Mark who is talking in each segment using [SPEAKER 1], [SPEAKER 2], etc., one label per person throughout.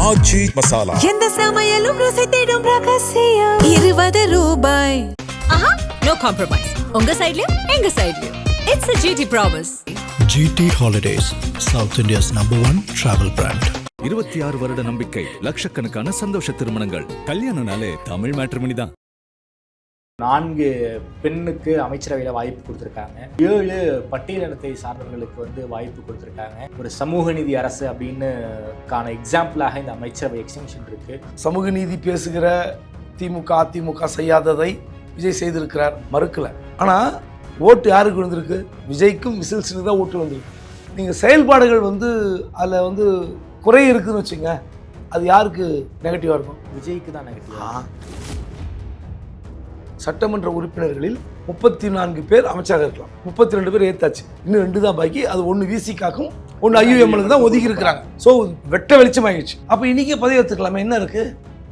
[SPEAKER 1] ஆச்சி மசாலா
[SPEAKER 2] எந்த சமையலும் ருசி தேடும் ரகசியம் 20 ரூபாய்.
[SPEAKER 3] No compromise. உங்க சைடுலயும் எங்க சைடுலயும். It's a GT promise.
[SPEAKER 4] GT Holidays, South India's #1 travel brand.
[SPEAKER 1] 26 வருட நம்பிக்கை, லட்சக்கணக்கான சந்தோஷ திருமணங்கள். கல்யாணம்னாலே தமிழ் மேட்ரிமோனி தான்.
[SPEAKER 5] 4 பெண்ணுக்கு அமைச்சரவையில் வாய்ப்பு கொடுத்துருக்காங்க. 7 பட்டியலினத்தை சார்ந்தவர்களுக்கு வாய்ப்பு கொடுத்துருக்காங்க. ஒரு சமூக நீதி அரசு அப்படின்னு எக்ஸாம்பிளாக இந்த அமைச்சரவை எக்ஸ்டென்ஷன் இருக்கு.
[SPEAKER 6] சமூக நீதி பேசுகிற திமுக அதிமுக செய்யாததை விஜய் செய்திருக்கிறார், மறுக்கல. ஆனால் ஓட்டு யாருக்கு விழுந்திருக்கு? விஜய்க்கும் விசில்ஸுக்கு தான் ஓட்டு வந்திருக்கு. நீங்கள் செயல்பாடுகள் அதில் குறை இருக்குதுன்னு வச்சுங்க, அது யாருக்கு நெகட்டிவாக இருக்கும்?
[SPEAKER 5] விஜய்க்கு தான் நெகட்டிவ்.
[SPEAKER 6] சட்டமன்ற உறுப்பினர்களில் 34 பேர் அமைச்சராக இருக்கலாம், 32 பேர் ஏத்தாச்சு, இன்னும் 2 தான் பாக்கி. அது 1 விசிக்காக்கும் 1 IUML தான் ஒதுக்கி இருக்கிறாங்க. ஸோ வெட்ட வெளிச்சம் ஆகிடுச்சு. அப்போ இன்னைக்கே பதவி எடுத்துக்கலாமே, என்ன இருக்கு?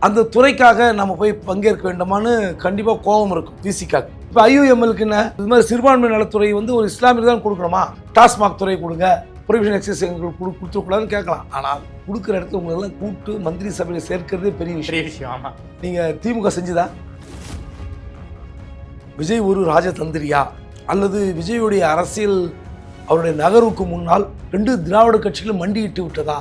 [SPEAKER 6] அந்த துறைக்காக நம்ம போய் பங்கேற்க வேண்டுமான்னு கண்டிப்பாக கோபம் இருக்கும் விசிக்காக்கு. இப்போ IUMLக்கு என்ன, இது மாதிரி சிறுபான்மை நலத்துறை ஒரு இஸ்லாமியர் தான் கொடுக்கணுமா? டாஸ்மாக் துறை கொடுங்க, ப்ரொவிஷன் எக்ஸைஸ் எங்களுக்கு கொடுத்துக்கூடாதுன்னு கேட்கலாம். ஆனால் கொடுக்குற இடத்துல உங்களெல்லாம் கூட்டு மந்திரி சபையில் சேர்க்கிறதே பெரிய விஷயம்.
[SPEAKER 5] ஆமாம்,
[SPEAKER 6] நீங்கள் திமுக செஞ்சுதா? விஜய் ஒரு ராஜதந்திரியா, அல்லது விஜயுடைய அரசியல் அவருடைய நகர்வுக்கு முன்னால் 2 திராவிட கட்சிகளும் மண்டியிட்டு விட்டதா?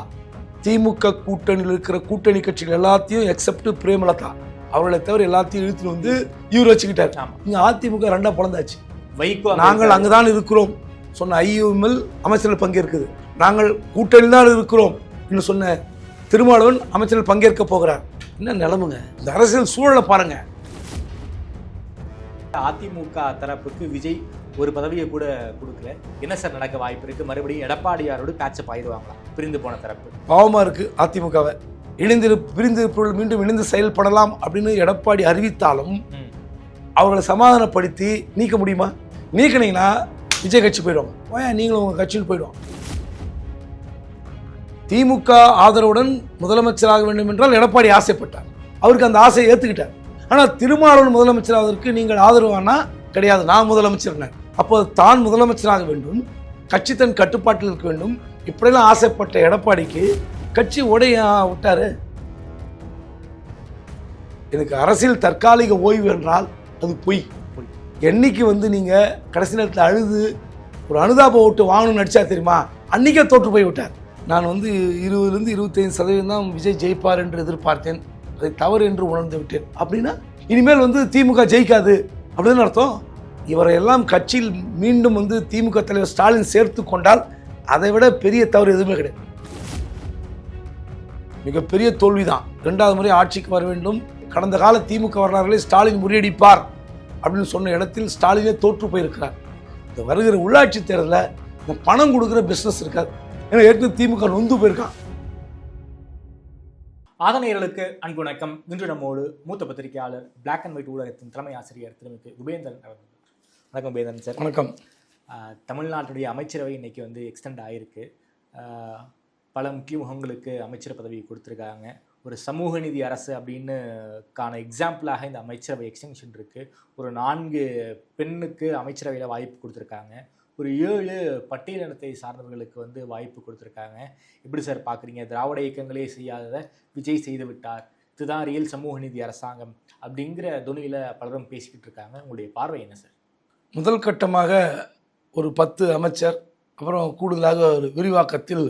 [SPEAKER 6] திமுக கூட்டணியில் இருக்கிற கூட்டணி கட்சிகள் எல்லாத்தையும் எக்ஸப்ட் பிரேமலதா அவர்களை தவிர எல்லாத்தையும் இழுத்துட்டு இவர் வச்சுக்கிட்டார். இங்கே அதிமுக 2 பிளந்தாச்சு. நாங்கள் அங்குதான் இருக்கிறோம் சொன்ன IUML அமைச்சர்கள் பங்கேற்குது. நாங்கள் கூட்டணியில் தான் இருக்கிறோம் என்று சொன்ன திருமாவளவன் அமைச்சர்கள் பங்கேற்க போகிறார். என்ன நிலைமைங்க? இந்த அரசியல் சூழலை பாருங்க.
[SPEAKER 5] அதிமுக தரப்புக்கு விஜய் ஒரு பதவியை கூட கொடுக்கல. என்ன சார் நடக்க வாய்ப்பு இருக்கு? மறுபடியும் எடப்பாடியாரோடு பேட்சப் ஆயிடுவாங்களா பிரிந்து போன தரப்பு?
[SPEAKER 6] பாவமா இருக்கு அதிமுகவை. பிரிந்திருப்பவர்கள் மீண்டும் இணைந்து செயல்படலாம் அப்படின்னு எடப்பாடி அறிவித்தாலும் அவர்களை சமாதானப்படுத்தி நீக்க முடியுமா? நீக்கினீங்கன்னா விஜய் கட்சி போயிடுவாங்க, நீங்களும் உங்க கட்சியில் போயிடுவாங்க. திமுக ஆதரவுடன் முதலமைச்சராக வேண்டும் என்றால் எடப்பாடி ஆசைப்பட்டார், அவருக்கு அந்த ஆசையை ஏற்றுக்கிட்டார். ஆனால் திருமாவளவன் முதலமைச்சராவதற்கு நீங்கள் ஆதரவானா கிடையாது, நான் முதலமைச்சர். அப்போ தான் முதலமைச்சராக வேண்டும், கட்சி தன் கட்டுப்பாட்டில் இருக்க வேண்டும், இப்படிலாம் ஆசைப்பட்ட எடப்பாடிக்கு கட்சி உடைய விட்டாரு. எனக்கு அரசியல் தற்காலிக ஓய்வு என்றால் அது பொய். என்னைக்கு நீங்கள் கடைசி நேரத்தில் அழுது ஒரு அனுதாப ஓட்டு வாங்கணும்னு நடிச்சா தெரியுமா, அன்றைக்கே தோற்று போய் விட்டார். நான் 20லேருந்து 25% தான் விஜய் ஜெயிப்பார் என்று எதிர்பார்த்தேன், அதை தவறு என்று உணர்ந்து விட்டேன். அப்படின்னா இனிமேல் திமுக ஜெயிக்காது அப்படின்னு அர்த்தம். இவரை எல்லாம் கட்சியில் மீண்டும் திமுக தலைவர் ஸ்டாலின் சேர்த்து கொண்டால் அதை விட பெரிய தவறு எதுவுமே கிடையாது. மிகப்பெரிய தோல்விதான். 2வது முறை ஆட்சிக்கு வர வேண்டும், கடந்த கால திமுக வரலாறுகளை ஸ்டாலின் முறியடிப்பார் அப்படின்னு சொன்ன இடத்தில் ஸ்டாலினே தோற்று போயிருக்கிறார். இந்த வருகிற உள்ளாட்சி தேர்தலில் இந்த பணம் கொடுக்குற பிஸ்னஸ் இருக்காது. ஏன்னா ஏற்கனவே திமுக நொந்து போயிருக்கான்.
[SPEAKER 5] ஆதனையர்களுக்கு அன்பு வணக்கம். இன்று நம்மோடு மூத்த பத்திரிகையாளர் பிளாக் அண்ட் ஒயிட் ஊடகத்தின் தலைமை ஆசிரியர் திருமிகு குபேந்திரன். வணக்கம் குபேந்திரன் சார்.
[SPEAKER 6] வணக்கம்.
[SPEAKER 5] தமிழ்நாட்டுடைய அமைச்சரவை இன்னைக்கு எக்ஸ்டெண்ட் ஆகிருக்கு. பல முக்கிய முகங்களுக்கு அமைச்சர் பதவி கொடுத்துருக்காங்க. ஒரு சமூக நீதி அரசு அப்படின்னு எக்ஸாம்பிளாக இந்த அமைச்சரவை எக்ஸ்டென்ஷன் இருக்கு. ஒரு 4 பெண்ணுக்கு அமைச்சரவையில் வாய்ப்பு கொடுத்துருக்காங்க. ஒரு 7 பட்டியலினத்தை சார்ந்தவர்களுக்கு வாய்ப்பு கொடுத்துருக்காங்க. எப்படி சார் பார்க்குறீங்க? திராவிட இயக்கங்களே செய்யாததை விஜய் செய்து விட்டார், இதுதான் ரியல் சமூக நீதி அரசாங்கம் அப்படிங்கிற துணியில் பலரும் பேசிக்கிட்டு இருக்காங்க. உங்களுடைய பார்வை என்ன சார்?
[SPEAKER 6] முதல் கட்டமாக ஒரு 10 அமைச்சர், அப்புறம் கூடுதலாக ஒரு விரிவாக்கத்தில்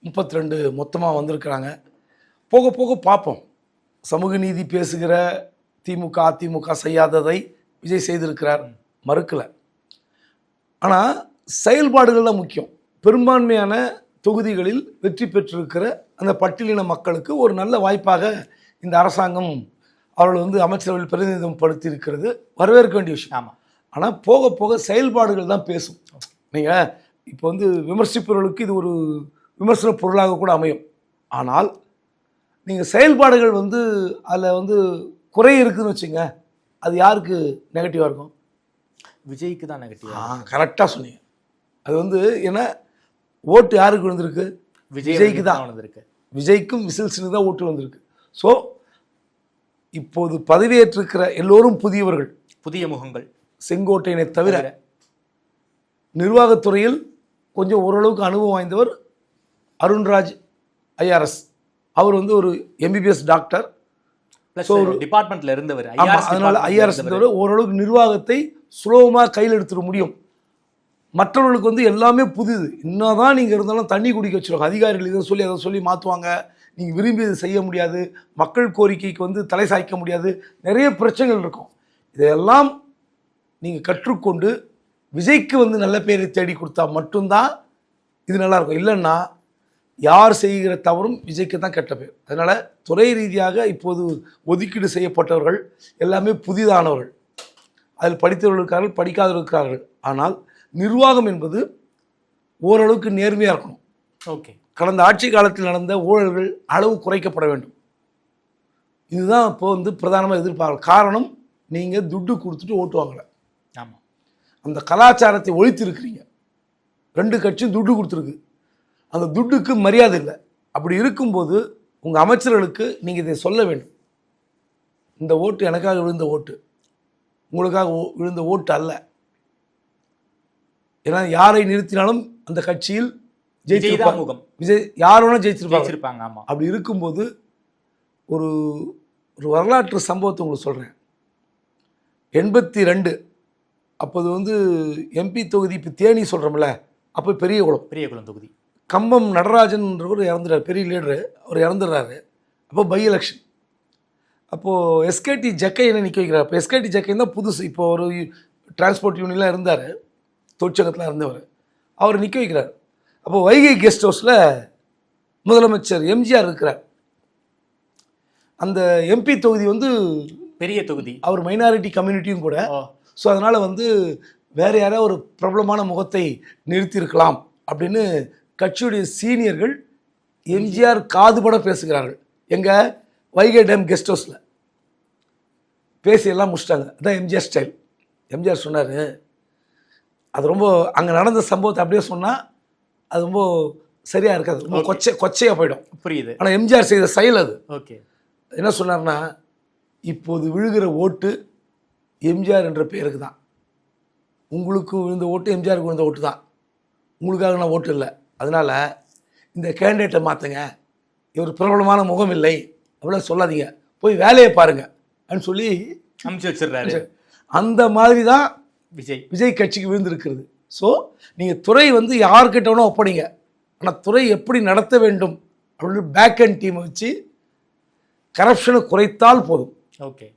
[SPEAKER 6] 32 மொத்தமாக வந்திருக்கிறாங்க. போக போக பார்ப்போம். சமூக நீதி பேசுகிற திமுக அதிமுக செய்யாததை விஜய் செய்திருக்கிறார், மறுக்கலை. ஆனால் செயல்பாடுகள் தான் முக்கியம். பெரும்பான்மையான தொகுதிகளில் வெற்றி பெற்றிருக்கிற அந்த பட்டியலின மக்களுக்கு ஒரு நல்ல வாய்ப்பாக இந்த அரசாங்கம் அவர்கள் அமைச்சரவையில் பிரதிநிதித்துவம் படுத்தி இருக்கிறது, வரவேற்க வேண்டிய விஷயம்.
[SPEAKER 5] ஆமாம். ஆனால்
[SPEAKER 6] போக போக செயல்பாடுகள் தான் பேசும். நீங்கள் இப்போ விமர்சிப்பவர்களுக்கு இது ஒரு விமர்சன பொருளாக கூட அமையும். ஆனால் நீங்கள் செயல்பாடுகள் அதில் குறை இருக்குதுன்னு வச்சுங்க, அது யாருக்கு நெகட்டிவாக இருக்கும்?
[SPEAKER 5] விஜய்க்கு தான் நெகட்டிவ்.
[SPEAKER 6] கரெக்டாக சொன்னீங்க. அது ஏன்னா ஓட்டு யாருக்கு விழுந்திருக்கு? விஜய்க்கு தான் வந்திருக்கு. விஜய்க்கும் விசில்ஸுக்கு தான் ஓட்டு வந்திருக்கு. ஸோ இப்போது பதவியேற்றிருக்கிற எல்லோரும் புதியவர்கள்,
[SPEAKER 5] புதிய முகங்கள்.
[SPEAKER 6] செங்கோட்டையனை தவிர நிர்வாகத்துறையில் கொஞ்சம் ஓரளவுக்கு அனுபவம் வாய்ந்தவர் அருண்ராஜ் IRS, அவர் வந்து ஒரு எம்பிபிஎஸ் டாக்டர்.
[SPEAKER 5] ப்ளஸ் டிபார்ட்மெண்ட்ல இருந்தவர்.
[SPEAKER 6] ஆமாம், அதனால ஐஆர்எஸ் இருந்தவர் ஓரளவுக்கு நிர்வாகத்தை சுலபமாக கையில் எடுத்துட முடியும். மற்றவர்களுக்கு வந்து எல்லாமே புதிது. என்னதான் நீங்கள் இருந்தாலும் தண்ணி குடிக்க வச்சுருவாங்க. அதிகாரிகள் இதை சொல்லி அதை சொல்லி மாற்றுவாங்க. நீங்கள் விரும்பியது செய்ய முடியாது, மக்கள் கோரிக்கைக்கு வந்து தலை சாய்க்க முடியாது, நிறைய பிரச்சனைகள் இருக்கும். இதையெல்லாம் நீங்கள் கற்றுக்கொண்டு விஜய்க்கு வந்து நல்ல பேரை தேடி கொடுத்தா மட்டும்தான் இது நல்லாயிருக்கும். இல்லைன்னா யார் செய்கிற தவறும் விஜய்க்கு தான் கெட்ட பேர். அதனால் துறை ரீதியாக இப்போது ஒதுக்கீடு செய்யப்பட்டவர்கள் எல்லாமே புதிதானவர்கள். அதில் படித்தவர்கள் இருக்கிறார்கள், படிக்காதவர்கள் இருக்கிறார்கள். ஆனால் நிர்வாகம் என்பது ஓரளவுக்கு நேர்மையாக இருக்கணும்.
[SPEAKER 5] ஓகே,
[SPEAKER 6] கடந்த ஆட்சி காலத்தில் நடந்த ஊழல்கள் அளவு குறைக்கப்பட வேண்டும். இதுதான் இப்போ வந்து பிரதானமாக எதிர்பார்க்க காரணம். நீங்கள் துட்டு கொடுத்துட்டு ஓட்டு வாங்கலை.
[SPEAKER 5] ஆமாம்,
[SPEAKER 6] அந்த கலாச்சாரத்தை ஒழித்து இருக்கிறீங்க. 2 கட்சியும் துட்டு கொடுத்துருக்கு. அந்த துட்டுக்கு மரியாதை இல்லை. அப்படி இருக்கும்போது உங்கள் அமைச்சர்களுக்கு நீங்கள் இதை சொல்ல வேண்டும். இந்த ஓட்டு எனக்காக விழுந்த ஓட்டு, உங்களுக்காக விழுந்த ஓட்டு அல்ல. ஏன்னா யாரை நிறுத்தினாலும் அந்த கட்சியில் ஜெயிச்சிருப்பாங்க. விஜய் யார் வேணால் ஜெயிச்சிருப்பாங்க.
[SPEAKER 5] ஆமாம்.
[SPEAKER 6] அப்படி இருக்கும்போது ஒரு ஒரு வரலாற்று சம்பவத்தை உங்களுக்கு சொல்கிறேன். 82 அப்போது வந்து எம்பி தொகுதி இப்போ தேனி சொல்கிறோம்ல, அப்போ பெரியகுளம்
[SPEAKER 5] தொகுதி
[SPEAKER 6] கம்பம் நடராஜன்றவர் இறந்துறாரு, பெரிய லீடரு. அவர் இறந்துடுறாரு. அப்போ பை எலெக்ஷன். அப்போது எஸ்கேடி ஜக்கையனை நிற்க வைக்கிறார். இப்போ எஸ்கேடி ஜக்கையன் தான் புதுசு. இப்போ ஒரு டிரான்ஸ்போர்ட் யூனியன்லாம் இருந்தார், தொழிற்சங்கத்தில் இருந்தவர். அவர் நிற்க வைக்கிறார். அப்போ வைகை கெஸ்ட் ஹவுஸில் முதலமைச்சர் எம்ஜிஆர் இருக்கிறார். அந்த எம்பி தொகுதி வந்து
[SPEAKER 5] பெரிய தொகுதி, அவர்
[SPEAKER 6] மைனாரிட்டி கம்யூனிட்டியும் கூட. ஸோ அதனால் வந்து வேறு யாராவது ஒரு பிரபலமான முகத்தை நிறுத்தியிருக்கலாம் அப்படின்னு கட்சியுடைய சீனியர்கள் எம்ஜிஆர் காதுபட பேசுகிறார்கள். எங்கள் வைகை டேம் கெஸ்ட் ஹவுஸில் பேசியெல்லாம் முடிச்சிட்டாங்க. அதுதான் எம்ஜிஆர் ஸ்டைல். எம்ஜிஆர் சொன்னார், அது ரொம்ப அங்கே நடந்த சம்பவத்தை அப்படியே சொன்னால் அது ரொம்ப சரியாக இருக்காது, ரொம்ப கொச்சையாக போயிடும்.
[SPEAKER 5] புரியுது.
[SPEAKER 6] ஆனால் எம்ஜிஆர் செய்த செயல் அது.
[SPEAKER 5] ஓகே,
[SPEAKER 6] என்ன சொன்னார்னா, இப்போது விழுகிற ஓட்டு எம்ஜிஆர் என்ற பெயருக்கு தான். உங்களுக்கு விழுந்த ஓட்டு எம்ஜிஆருக்கு விழுந்த ஓட்டு தான், உங்களுக்காக நான் ஓட்டு இல்லை. அதனால் இந்த கேண்டிடேட்டை மாற்றுங்க, இவர் பிரபலமான முகம் இல்லை அப்படிலாம் சொல்லாதீங்க, போய் வேலையை பாருங்கள் அப்படின்னு சொல்லி
[SPEAKER 5] அனுப்பிச்சு வச்சிடுறாரு.
[SPEAKER 6] அந்த மாதிரி தான்
[SPEAKER 5] விஜய்
[SPEAKER 6] கட்சிக்கு விழுந்திருக்கிறது. ஸோ நீங்கள் துறை வந்து யார்கிட்ட வேணால் ஒப்படைங்க, ஆனால் துறை எப்படி நடத்த வேண்டும் அப்படின்னு பேக் அண்ட் டீமை வச்சு கரப்ஷனை குறைத்தால் போதும்.
[SPEAKER 5] ஓகே,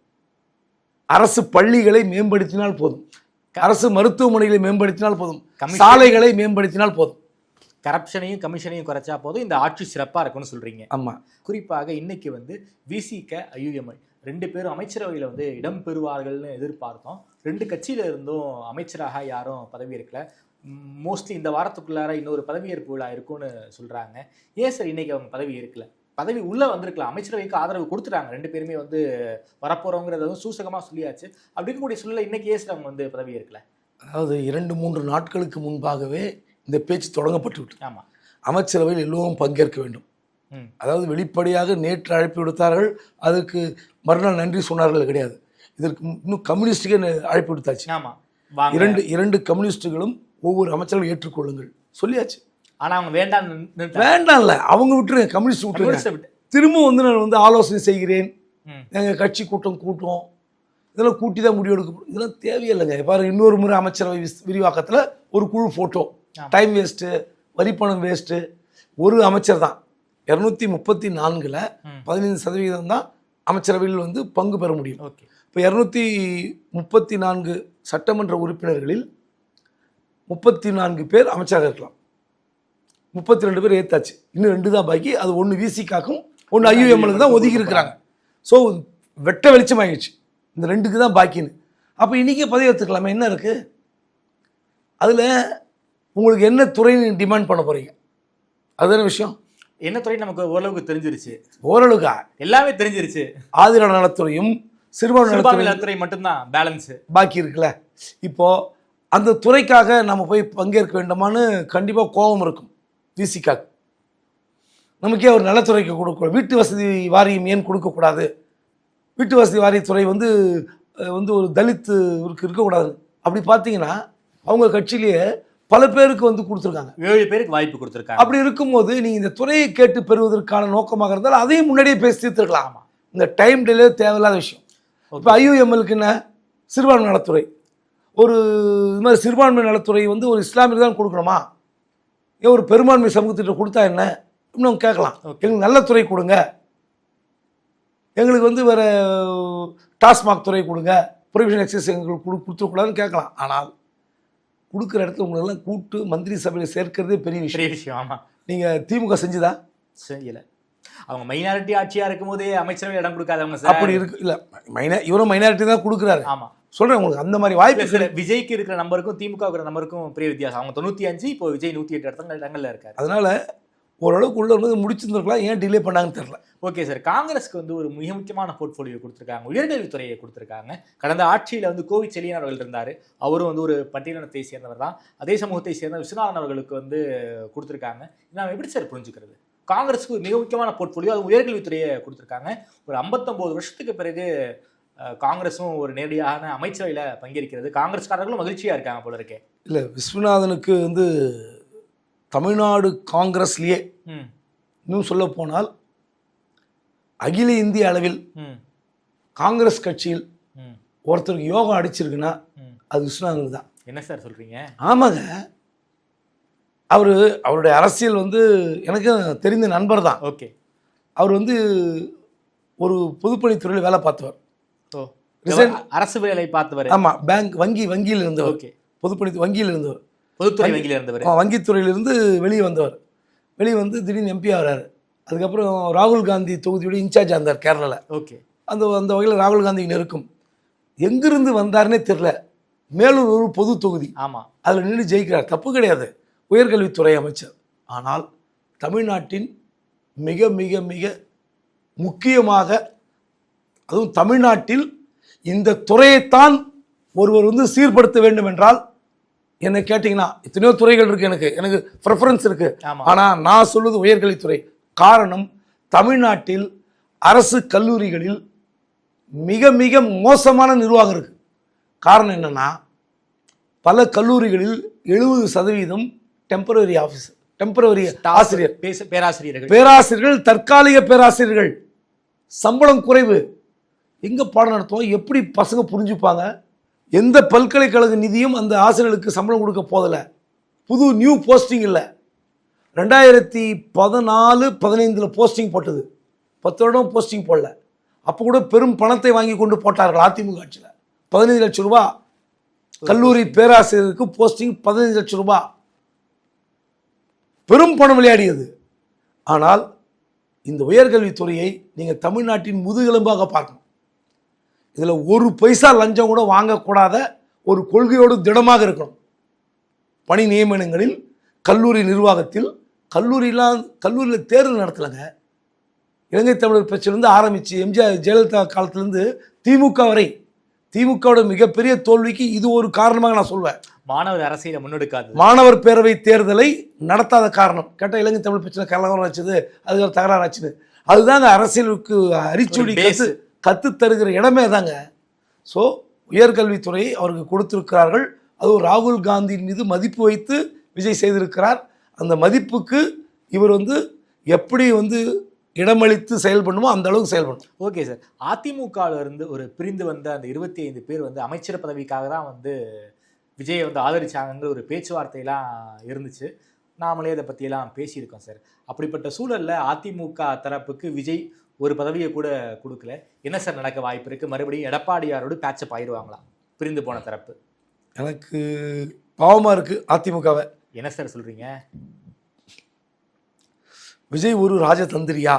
[SPEAKER 6] அரசு பள்ளிகளை மேம்படுத்தினால் போதும், அரசு மருத்துவமனைகளை மேம்படுத்தினால் போதும், சாலைகளை மேம்படுத்தினால் போதும்.
[SPEAKER 5] கரப்ஷனையும் கமிஷனையும் குறைச்சா போதும் இந்த ஆட்சி சிறப்பாக இருக்கும்னு சொல்கிறீங்க.
[SPEAKER 6] ஆமாம்.
[SPEAKER 5] குறிப்பாக இன்னைக்கு வந்து விசிக ஐயுஎம்ஐ 2 பேரும் அமைச்சரவையில் வந்து இடம் பெறுவார்கள்னு எதிர்பார்த்தோம். 2 கட்சியில இருந்தும் அமைச்சராக யாரும் பதவி இருக்கல. மோஸ்ட்லி இந்த வாரத்துக்குள்ளார இன்னொரு பதவியேற்பு விழா இருக்கும்னு சொல்கிறாங்க. ஏன் சார் இன்னைக்கு அவங்க பதவி இருக்கல? பதவி உள்ளே வந்திருக்கலாம், அமைச்சரவைக்கு ஆதரவு கொடுத்துட்டாங்க, 2 பேருமே வந்து வரப்போகிறோங்கிறத வந்து சூசகமாக சொல்லியாச்சு. அப்படி இருக்கக்கூடிய சூழலில் இன்னைக்கு ஏன் சார் அவங்க வந்து பதவி இருக்கல?
[SPEAKER 6] அதாவது 2-3 நாட்களுக்கு முன்பாகவே இந்த பேச்சு தொடங்கப்பட்டு விட்டு.
[SPEAKER 5] ஆமாம்,
[SPEAKER 6] அமைச்சரவையில் எல்லோரும் பங்கேற்க வேண்டும். அதாவது வெளிப்படையாக நேற்று அழைப்பு விடுத்தார்கள், அதுக்கு மறுநாள் நன்றி சொன்னார்கள் கிடையாது. இதற்கு இன்னும் கம்யூனிஸ்டுக்கே அழைப்பு விடுத்தாச்சு.
[SPEAKER 5] ஆமாம்,
[SPEAKER 6] 2 கம்யூனிஸ்டுகளும் ஒவ்வொரு அமைச்சர்களும் ஏற்றுக்கொள்ளுங்கள் சொல்லியாச்சு.
[SPEAKER 5] ஆனால் அவங்க
[SPEAKER 6] வேண்டாம்ல, அவங்க விட்டுருங்க, கம்யூனிஸ்ட் விட்டுருங்க. திரும்ப வந்து நான் வந்து ஆலோசனை செய்கிறேன், எங்கள் கட்சி கூட்டுவோம், இதெல்லாம் கூட்டி தான் முடிவு எடுக்க. இதெல்லாம் தேவையில்லைங்க. பாரு, இன்னொரு முறை அமைச்சரவை விரிவாக்கத்தில் ஒரு குழு ஃபோட்டோ, டைம் வேஸ்ட்டு, வரிப்பணம் வேஸ்ட்டு. ஒரு அமைச்சர் தான் 234ல் 15% தான் அமைச்சரவையில் வந்து பங்கு பெற முடியும். இப்போ 234 சட்டமன்ற உறுப்பினர்களில் 34 பேர் அமைச்சராக இருக்கலாம். 32 பேர் ஏற்றாச்சு, இன்னும் 2 தான் பாக்கி. அது ஒன்று விசிகாக்கும், ஒன்று ஐயுஎம்எலுக்கு தான் ஒதுக்கி இருக்கிறாங்க. ஸோ வெட்ட வெளிச்சமாகிடுச்சு, இந்த 2க்கு தான் பாக்கின்னு. அப்போ இன்றைக்கே பதவி எடுத்துக்கலாமே, என்ன இருக்குது அதில்? உங்களுக்கு என்ன துறைன்னு டிமாண்ட் பண்ண போகிறீங்க? அதுதான விஷயம்.
[SPEAKER 5] என்ன துறை நமக்கு ஓரளவுக்கு தெரிஞ்சிருச்சு.
[SPEAKER 6] ஓரளவுக்கா? எல்லாமே
[SPEAKER 5] தெரிஞ்சிருச்சு.
[SPEAKER 6] ஆதிராட நலத்துறையும் சிறுபான்மை
[SPEAKER 5] நலத்துறை மட்டும்தான் பேலன்ஸு
[SPEAKER 6] பாக்கி இருக்குல்ல. இப்போது அந்த துறைக்காக நம்ம போய் பங்கேற்க வேண்டுமான்னு கண்டிப்பாக கோபம் இருக்கும் விசிகாக்கு. நமக்கே ஒரு நலத்துறைக்கு கொடுக்க, வீட்டு வசதி வாரியம் ஏன் கொடுக்கக்கூடாது? வீட்டு வசதி வாரியத்துறை வந்து ஒரு தலித்து இருக்கக்கூடாது. அப்படி பார்த்தீங்கன்னா அவங்க கட்சியிலேயே பல பேருக்கு வந்து கொடுத்துருக்காங்க.
[SPEAKER 5] 7 பேருக்கு வாய்ப்பு கொடுத்துருக்காங்க.
[SPEAKER 6] அப்படி இருக்கும்போது நீங்கள் இந்த துறையை கேட்டு பெறுவதற்கான நோக்கமாக இருந்தால் அதையும் முன்னாடியே பேசி தீர்த்துருக்கலாம். இந்த டைம் டிலே தேவையில்லாத விஷயம். இப்போ IUMLக்கு என்ன, சிறுபான்மை நலத்துறை, ஒரு இது மாதிரி சிறுபான்மை நலத்துறை வந்து ஒரு இஸ்லாமியர் தான் கொடுக்கணுமா, ஏன் ஒரு பெரும்பான்மை சமூகத்திட்ட கொடுத்தா என்ன, இன்னும் கேட்கலாம். எங்களுக்கு நல்ல துறை கொடுங்க, எங்களுக்கு வந்து வேறு டாஸ்மாக் துறை கொடுங்க, ப்ரொவிஷன் எக்ஸைஸ் எங்களுக்கு கொடுத்துருக்கூடாதுன்னு கேட்கலாம். ஆனால் கொடுக்குற இடத்துல உங்களெல்லாம் கூட்டு மந்திரி சபையில் சேர்க்கிறதே பெரிய விஷயம்.
[SPEAKER 5] ஆமாம்.
[SPEAKER 6] நீங்கள் திமுக செஞ்சுதா?
[SPEAKER 5] செய்யலை. அவங்க மைனாரிட்டி ஆட்சியாக இருக்கும் போதே அமைச்சரவை இடம் கொடுக்காதவங்க சார்.
[SPEAKER 6] அப்படி இருக்கு. இல்லை, இவரும் மைனாரிட்டி தான் கொடுக்குறாரு.
[SPEAKER 5] ஆமாம்,
[SPEAKER 6] சொல்கிறேன் உங்களுக்கு அந்த மாதிரி வாய்ப்பு
[SPEAKER 5] சார். விஜய்க்கு இருக்கிற நம்பருக்கும் திமுக இருக்கிற நம்பருக்கும் பெரிய வித்தியாசம். அவங்க 95, இப்போ விஜய் 108 இடங்கள்ல இருக்காரு.
[SPEAKER 6] அதனால ஓரளவுக்கு உள்ள வந்து முடிச்சிருந்துருக்கலாம், ஏன் டிலே பண்ணாங்கன்னு தெரியல.
[SPEAKER 5] ஓகே சார், காங்கிரஸ்க்கு வந்து ஒரு மிக முக்கியமான போர்ட்ஃபோலியோ கொடுத்துருக்காங்க, உயர்கல்வித்துறையை கொடுத்துருக்காங்க. கடந்த ஆட்சியில் வந்து கோவி செழியன் அவர்கள் இருந்தார், அவரும் வந்து ஒரு பட்டியலினத்தை சேர்ந்தவர் தான். அதே சமூகத்தை சேர்ந்த விஸ்வநாதன் அவர்களுக்கு வந்து கொடுத்துருக்காங்க. நாம் எப்படி சார் புரிஞ்சுக்கிறது? காங்கிரஸுக்கு ஒரு மிக முக்கியமான போர்ட்ஃபோலியோ, அது உயர்கல்வித்துறையை கொடுத்துருக்காங்க. ஒரு 59 வருஷத்துக்கு பிறகு காங்கிரஸும் ஒரு நேரடியான அமைச்சரவையில் பங்கேற்கிறது. காங்கிரஸ்காரர்களும் மகிழ்ச்சியாக இருக்காங்க போல இருக்கே.
[SPEAKER 6] இல்லை, விஸ்வநாதனுக்கு வந்து தமிழ்நாடு காங்கிரஸ்லேயே இன்னும் சொல்ல போனால் அகில இந்திய அளவில் காங்கிரஸ் கட்சியில் ஒருத்தருக்கு யோகம் அடிச்சிருக்குன்னா அது விஸ்வநாதனுக்கு தான்.
[SPEAKER 5] என்ன சார் சொல்கிறீங்க?
[SPEAKER 6] ஆமாங்க, அவருடைய அரசியல் வந்து எனக்கு தெரிந்த நண்பர் தான்.
[SPEAKER 5] ஓகே. அவர்
[SPEAKER 6] வந்து ஒரு பொதுப்பணித்துறையில் வேலை பார்த்தவர்,
[SPEAKER 5] அரசு வேலை பார்த்தவர்.
[SPEAKER 6] ஆமாம், பேங்க் வங்கியில் இருந்தவர்.
[SPEAKER 5] ஓகே.
[SPEAKER 6] வங்கியில் இருந்தவர்,
[SPEAKER 5] பொதுத்துறை வங்கியில் இருந்தவர்.
[SPEAKER 6] வங்கித்துறையிலிருந்து வெளியே வந்தவர். வெளியே வந்து திடீர்னு MP ஆகிறார். அதுக்கப்புறம் ராகுல் காந்தி தொகுதியோட இன்சார்ஜாக இருந்தார் கேரளாவில்.
[SPEAKER 5] ஓகே.
[SPEAKER 6] அந்த வகையில் ராகுல் காந்திக்கு நெருக்கம். எங்கிருந்து வந்தாருன்னே தெரில. மேலூர் ஒரு பொது தொகுதி,
[SPEAKER 5] ஆமாம்,
[SPEAKER 6] அதில் நின்று ஜெயிக்கிறார். தப்பு கிடையாது, உயர்கல்வித்துறை அமைச்சர். ஆனால் தமிழ்நாட்டின் மிக மிக மிக முக்கியமாக, அதுவும் தமிழ்நாட்டில் இந்த துறையைத்தான் ஒருவர் வந்து சீர்படுத்த வேண்டும் என்றால், என்னை கேட்டிங்கன்னா எத்தனையோ துறைகள் இருக்குது, எனக்கு ப்ரெஃபரன்ஸ் இருக்குது. ஆனால் நான் சொல்வது உயர்கல்வித்துறை. காரணம், தமிழ்நாட்டில் அரசு கல்லூரிகளில் மிக மிக மோசமான நிர்வாகம் இருக்குது. காரணம் என்னென்னா, பல கல்லூரிகளில் 70% டெம்பரரி ஆஃபீஸர், டெம்பரரி ஆசிரியர், பேராசிரியர்கள், தற்காலிக பேராசிரியர்கள், சம்பளம் குறைவு. எங்கே பாடம் நடத்துவோம், எப்படி பசங்க புரிஞ்சுப்பாங்க? எந்த பல்கலைக்கழக நிதியும் அந்த ஆசிரியர்களுக்கு சம்பளம் கொடுக்க போதில்லை. புது நியூ போஸ்டிங் இல்லை. 2014-15 போஸ்டிங் போட்டது, 10 வருடம் போஸ்டிங் போடல. அப்போ கூட பெரும் பணத்தை வாங்கி கொண்டு போட்டார்கள் அதிமுக ஆட்சியில். 15 லட்சம் ரூபா கல்லூரி பேராசிரியருக்கு போஸ்டிங், 15 லட்சம் ரூபா, பெரும் பணம் விளையாடியது. ஆனால் இந்த உயர்கல்வித்துறையை நீங்கள் தமிழ்நாட்டின் முதுகெலும்பாக பார்க்கணும். இதில் ஒரு பைசா லஞ்சம் கூட வாங்கக்கூடாத ஒரு கொள்கையோடு திடமாக இருக்கணும். பணி நியமனங்களில், கல்லூரி நிர்வாகத்தில், கல்லூரியில் தேர்தல் நடத்தலைங்க. இலங்கை தமிழர் பிரச்சனைலேருந்து ஆரம்பித்து எம்ஜிஆர் ஜெயலலிதா காலத்திலேருந்து திமுக வரை, திமுகவோட மிகப்பெரிய தோல்விக்கு இது ஒரு காரணமாக நான் சொல்வேன்.
[SPEAKER 5] மாணவர் அரசியலை முன்னெடுக்காது,
[SPEAKER 6] மாணவர் பேரவை தேர்தலை நடத்தாத காரணம். கேட்டால் இலங்கை தமிழ் பிரச்சனை கலவரம் ஆச்சுது, அது ஒரு தகராறு ஆச்சுது. அதுதாங்க அரசியலுக்கு அரிச்சுடி கற்று தருகிற இடமே தாங்க. ஸோ உயர்கல்வித்துறையை அவருக்கு கொடுத்திருக்கிறார்கள். அதுவும் ராகுல் காந்தியின் மீது மதிப்பு வைத்து விஜய் செய்திருக்கிறார். அந்த மதிப்புக்கு இவர் வந்து எப்படி வந்து இடமளித்து செயல்படணுமோ அந்த அளவுக்கு செயல்படணும்.
[SPEAKER 5] ஓகே சார், அதிமுகவிலிருந்து ஒரு பிரிந்து வந்த அந்த 25 பேர் வந்து அமைச்சர் பதவிக்காக தான் வந்து விஜயை வந்து ஆதரிச்சாங்கன்ற ஒரு பேச்சுவார்த்தையெல்லாம் இருந்துச்சு. நாமளே அதை பற்றியெல்லாம் பேசியிருக்கோம் சார். அப்படிப்பட்ட சூழலில் அதிமுக தரப்புக்கு விஜய் ஒரு பதவியை கூட கொடுக்கல. என்ன சார் நடக்க வாய்ப்பு இருக்குது? மறுபடியும் எடப்பாடியாரோடு பேட்சப் ஆயிடுவாங்களா பிரிந்து போன தரப்பு?
[SPEAKER 6] எனக்கு பாவமாக இருக்குது அதிமுகவை.
[SPEAKER 5] என்ன சார் சொல்கிறீங்க?
[SPEAKER 6] விஜய் ஒரு ராஜதந்திரியா,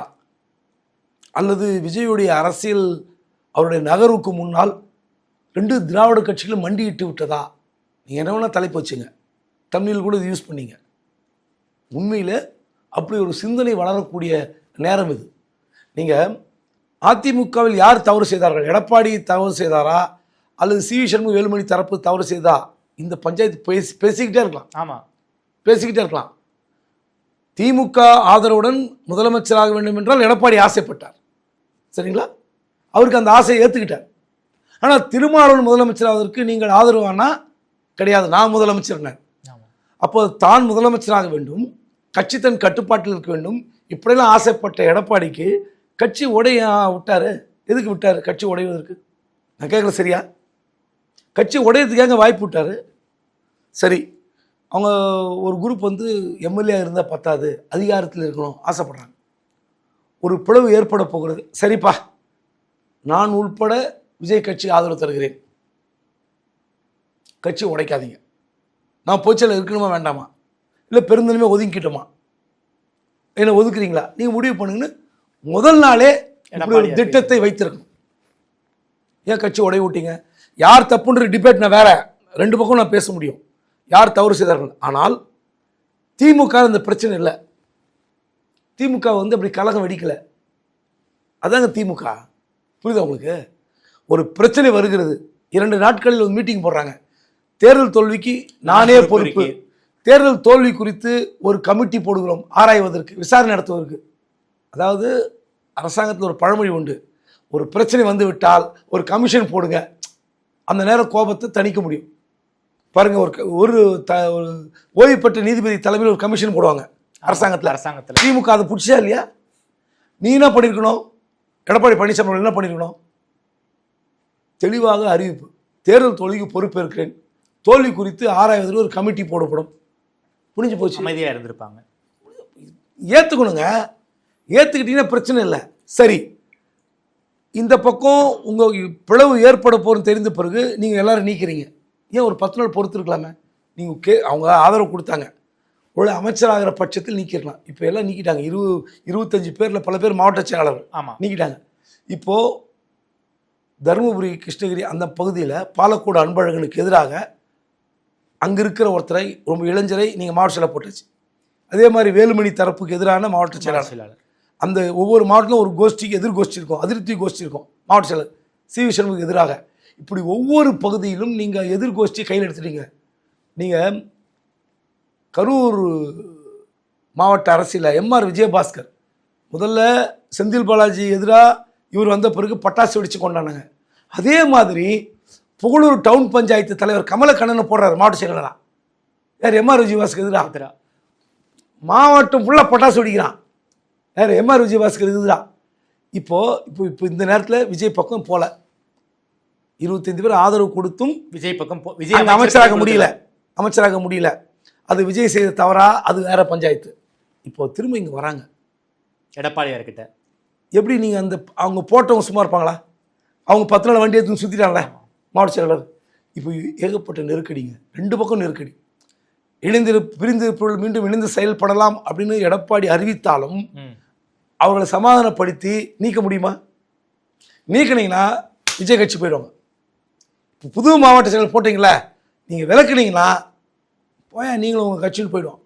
[SPEAKER 6] அல்லது விஜயுடைய அரசியல் அவருடைய நகர்வுக்கு முன்னால் 2 திராவிட கட்சிகளும் மண்டியிட்டு விட்டதா? நீங்கள் என்ன வேணால் தலைப்பு வச்சுங்க, தமிழில் கூட இது யூஸ் பண்ணிங்க. உண்மையில் அப்படி ஒரு சிந்தனை வளரக்கூடிய நேரம் இது. நீங்கள் அதிமுகவில் யார் தவறு செய்தார்கள்? எடப்பாடி தவறு செய்தாரா, அல்லது CV சண்முக வேலுமணி தரப்பு தவறு செய்தா? இந்த பஞ்சாயத்து பேசிக்கிட்டே இருக்கலாம்.
[SPEAKER 5] ஆமாம்,
[SPEAKER 6] பேசிக்கிட்டே இருக்கலாம். திமுக ஆதரவுடன் முதலமைச்சராக வேண்டும் என்றால் எடப்பாடி ஆசைப்பட்டார், சரிங்களா? அவருக்கு அந்த ஆசையை ஏற்றுக்கிட்டார். ஆனால் திருமாவளவன் முதலமைச்சராவதற்கு நீங்கள் ஆதரவானா? கிடையாது, நான் முதலமைச்சர்னேன். அப்போ தான் முதலமைச்சராக வேண்டும், கட்சி தன் கட்டுப்பாட்டில் இருக்க வேண்டும், இப்படியெல்லாம் ஆசைப்பட்ட எடப்பாடிக்கு கட்சி உடைய விட்டாரு. எதுக்கு விட்டார்? கட்சி உடைவதற்கு. நான் கேட்குறேன் சரியா? கட்சி உடையதுக்காக வாய்ப்பு விட்டார். சரி, அவங்க ஒரு குரூப் வந்து எம்எல்ஏ இருந்தால் பத்தாது, அதிகாரத்தில் இருக்கணும் ஆசைப்படுறாங்க. ஒரு பிளவு ஏற்பட போகிறது. சரிப்பா, நான் உள்பட விஜய் கட்சி ஆதரவு தருகிறேன், கட்சி உடைக்காதீங்க. நான் பொய்ச்சல் இருக்கணுமா வேண்டாமா, இல்லை பெருந்தன்மையை ஒதுக்கிட்டோமா, என்னை ஒதுக்குறீங்களா, நீங்கள் முடிவு பண்ணுங்கன்னு முதல் நாளே இப்படி ஒரு திட்டத்தை வைத்திருக்கணும். ஏன் கட்சி உடைய விட்டீங்க? யார் தப்புன்ற டிபேட் நான் வேற, ரெண்டு பக்கம் நான் பேச முடியும், யார் தவறு செய்தார்கள். ஆனால் திமுக இந்த பிரச்சனை இல்லை. திமுக வந்து அப்படி கலகம் வெடிக்கலை. அதாங்க திமுக. புரியுதா உங்களுக்கு? ஒரு பிரச்சனை வருகிறது, 2 நாட்களில் ஒரு மீட்டிங் போடுறாங்க. தேர்தல் தோல்விக்கு நானே பொறுப்பு, தேர்தல் தோல்வி குறித்து ஒரு கமிட்டி போடுகிறோம் ஆராய்வதற்கு, விசாரணை நடத்துவதற்கு. அதாவது அரசாங்கத்தில் ஒரு பழமொழி உண்டு, ஒரு பிரச்சனை வந்து விட்டால் ஒரு கமிஷன் போடுங்க, அந்த நேரம் கோபத்தை தணிக்க முடியும். பாருங்க, ஒரு ஓய்வு பெற்ற நீதிபதி தலைமையில் ஒரு கமிஷன் போடுவாங்க அரசாங்கத்தில். திமுக அதை பிடிச்சா இல்லையா? நீ என்ன பண்ணியிருக்கணும்? எடப்பாடி பழனிசாமி என்ன பண்ணியிருக்கணும்? தெளிவாக அறிவிப்பு, தேர்தல் தோல்விக்கு பொறுப்பேற்கிறேன், தோல்வி குறித்து ஆராய்வதற்கு ஒரு கமிட்டி போடப்படும். புரிஞ்சு போச்சு.
[SPEAKER 5] அமைதியாக இருந்திருப்பாங்க.
[SPEAKER 6] ஏற்றுக்கணுங்க, ஏற்றுக்கிட்டீங்கன்னா பிரச்சனை இல்லை. சரி, இந்த பக்கம் உங்கள் பிளவு ஏற்பட போகிறன்னு தெரிந்த பிறகு நீங்கள் எல்லோரும் நீக்கிறீங்க. ஏன் ஒரு 10 நாள் பொறுத்துருக்கலாமே? நீங்கள் அவங்க ஆதரவு கொடுத்தாங்க, ஒரு அமைச்சராகிற பட்சத்தில் நீக்கிடலாம். இப்போ எல்லாம் நீக்கிட்டாங்க. 25 பேரில் பல பேர் மாவட்ட செயலாளர்கள் நீக்கிட்டாங்க. இப்போது தருமபுரி, கிருஷ்ணகிரி அந்த பகுதியில் பாலக்கோடு அன்பழகனுக்கு எதிராக அங்கே இருக்கிற ஒருத்தரை, ரொம்ப இளைஞரை நீங்கள் மாவட்ட செயலாளர் போட்டாச்சு. அதே மாதிரி வேலுமணி தரப்புக்கு எதிரான மாவட்ட செயலாளர். அந்த ஒவ்வொரு மாவட்டத்திலும் ஒரு கோஷ்டிக்கு எதிர் கோஷ்டி இருக்கும், அதிருப்தி கோஷ்டி இருக்கும். மாவட்ட செயலர் சி.வி. சண்முகத்துக்கு எதிராக இப்படி ஒவ்வொரு பகுதியிலும் நீங்கள் எதிர் கோஷ்டி கையில் எடுத்துட்டீங்க. நீங்கள் கரூர் மாவட்ட அரசியலில் எம்ஆர் விஜயபாஸ்கர் முதல்ல செந்தில் பாலாஜி எதிராக இவர் வந்த பிறகு பட்டாசு வெடிச்சு கொண்டாடுனாங்க. அதே மாதிரி புகழூர் டவுன் பஞ்சாயத்து தலைவர் கமலக்கண்ணனை போடுறாரு மாவட்ட செயலாளராக. யார்? எம்ஆர் விஜயபாஸ்கர் எதிராக மாவட்டம் ஃபுல்லாக பட்டாசு வெடிக்கிறான். யார்? எம்ஆர் விஜயபாஸ்கர் எதிராக. இப்போ இந்த நேரத்தில் விஜய் பக்கம் போல 25 பேர் ஆதரவு கொடுத்தும் விஜய் பக்கம் விஜய் அமைச்சராக முடியல. அது விஜய் செய்த தவறா, அது வேற பஞ்சாயத்து. இப்போ திரும்ப இங்கே வராங்க
[SPEAKER 5] எடப்பாடியார்கிட்ட. எப்படி
[SPEAKER 6] நீங்கள் அவங்க போட்டவங்க சும்மா இருப்பாங்களா? அவங்க 10 நாள் வண்டி எடுத்து சுற்றிட்டாங்களே மாவட்ட செயலாளர். இப்போ ஏகப்பட்ட நெருக்கடிங்க, 2 பக்கம் நெருக்கடி. பிரிந்திருப்பவர்கள் மீண்டும் இணைந்து செயல்படலாம் அப்படின்னு எடப்பாடி அறிவித்தாலும் அவர்களை சமாதானப்படுத்தி நீக்க முடியுமா? நீக்கினீங்கன்னா விஜய் கட்சி போயிடுவாங்க. இப்போ புது மாவட்ட செயலர் போட்டிங்களா, நீங்கள் விளக்குனீங்கன்னா நீங்களும் உங்கள் கட்சியில் போயிடுவோம்.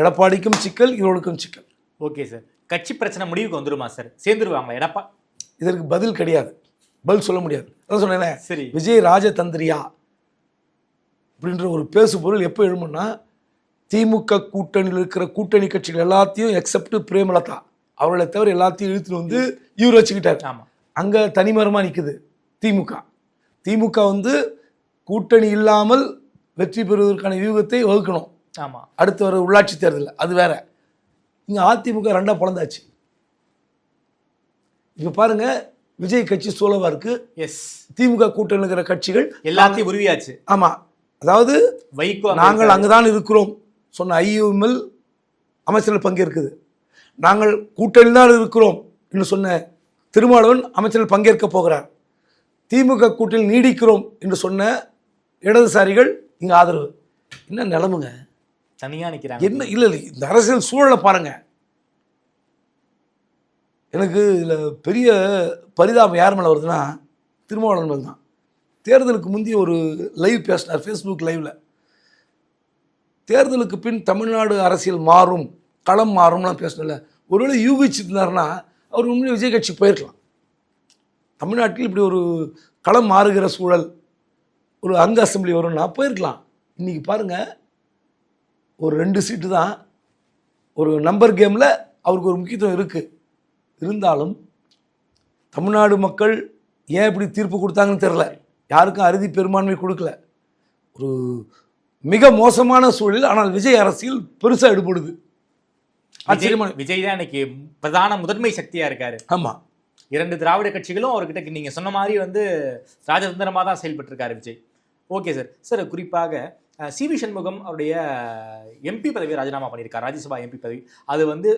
[SPEAKER 6] எடப்பாடிக்கும் சிக்கல், இவர்களுக்கும் சிக்கல்.
[SPEAKER 5] ஓகே சார், கட்சி பிரச்சனை முடிவுக்கு வந்துடுமா சார்? சேர்ந்துருவாங்களா?
[SPEAKER 6] இதற்கு பதில் கிடையாது, பதில் சொல்ல முடியாது. அதான் சொன்னேன், சரி, விஜய் ராஜதந்திரியா அப்படின்ற ஒரு பேசு பொருள் எப்போ எழுமுன்னா, திமுக கூட்டணியில் இருக்கிற கூட்டணி கட்சிகள் எல்லாத்தையும் எக்ஸப்ட் பிரேமலதா அவர்களை தவிர எல்லாத்தையும் இழுத்துட்டு வந்து இவர் வச்சுக்கிட்டார். அங்கே தனிமரமாக நிற்குது திமுக வந்து கூட்டணி இல்லாமல் வெற்றி பெறுவதற்கான வியூகத்தை வகுக்கணும். அடுத்து வர உள்ளாட்சி தேர்தலில் அது வேற. இங்கே அதிமுக 2ஆக பிளந்தாச்சு. இப்போ பாருங்க, விஜய் கட்சி சோலவா இருக்கு. எஸ், திமுக கூட்டணியில் இருக்கிற கட்சிகள்
[SPEAKER 5] எல்லாத்தையும் உருவியாச்சு.
[SPEAKER 6] ஆமாம், அதாவது வைகோ நாங்கள் அங்குதான் இருக்கிறோம் சொன்ன ஐயுஎம்எல் அமைச்சர்கள் பங்கேற்குது. நாங்கள் கூட்டணியில் தான் இருக்கிறோம் என்று சொன்ன திருமாவளவன் அமைச்சர்கள் பங்கேற்க போகிறார். திமுக கூட்டணியில் நீடிக்கிறோம் என்று சொன்ன இடதுசாரிகள் இங்கே ஆதரவு. என்ன நிலமுங்க,
[SPEAKER 5] தனியாக நிற்கிறாங்க.
[SPEAKER 6] என்ன இல்லை, இந்த அரசியல் சூழலை பாருங்க. எனக்கு இதில் பெரிய பரிதாபம் யார் மேலே வருதுன்னா, திருமாவளவன் மேல் தான். தேர்தலுக்கு முந்தைய ஒரு லைவ் பேசினார் ஃபேஸ்புக் லைவில். தேர்தலுக்கு பின் தமிழ்நாடு அரசியல் மாறும், களம் மாறும்லாம் பேசணும்ல. ஒருவேளை யூகிச்சிருந்தாருன்னா அவர் உண்மையிலே விஜய் கட்சி போயிருக்கலாம். தமிழ்நாட்டில் இப்படி ஒரு களம் மாறுகிற சூழல், ஒரு அங்க அசம்பிளி வரும்னா போயிருக்கலாம். இன்றைக்கி பாருங்கள், ஒரு 2 சீட்டு தான், ஒரு நம்பர் கேமில் அவருக்கு ஒரு முக்கியத்துவம் இருக்குது. இருந்தாலும் தமிழ்நாடு மக்கள் ஏன் இப்படி தீர்ப்பு கொடுத்தாங்கன்னு தெரில. யாருக்கும் அறுதி பெரும்பான்மை கொடுக்கல. ஒரு மிக மோசமான சூழல். ஆனால் விஜய் அரசியல் பெருசாக எடுபடுது. ஆச்சரியமான
[SPEAKER 5] விஜய் தான் இன்னைக்கு பிரதான முதன்மை சக்தியா இருக்காரு.
[SPEAKER 6] ஆமாம்,
[SPEAKER 5] 2 திராவிட கட்சிகளும் அவர்கிட்ட நீங்க சொன்ன மாதிரி வந்து ராஜதந்திரமா தான் செயல்பட்டு இருக்காரு விஜய். Okay sir. சார் குறிப்பாக சிவி சண்முகம் அவருடைய எம்பி பதவியை ராஜினாமா பண்ணியிருக்காரு, ராஜ்யசபா எம்பி பதவி. அது வந்து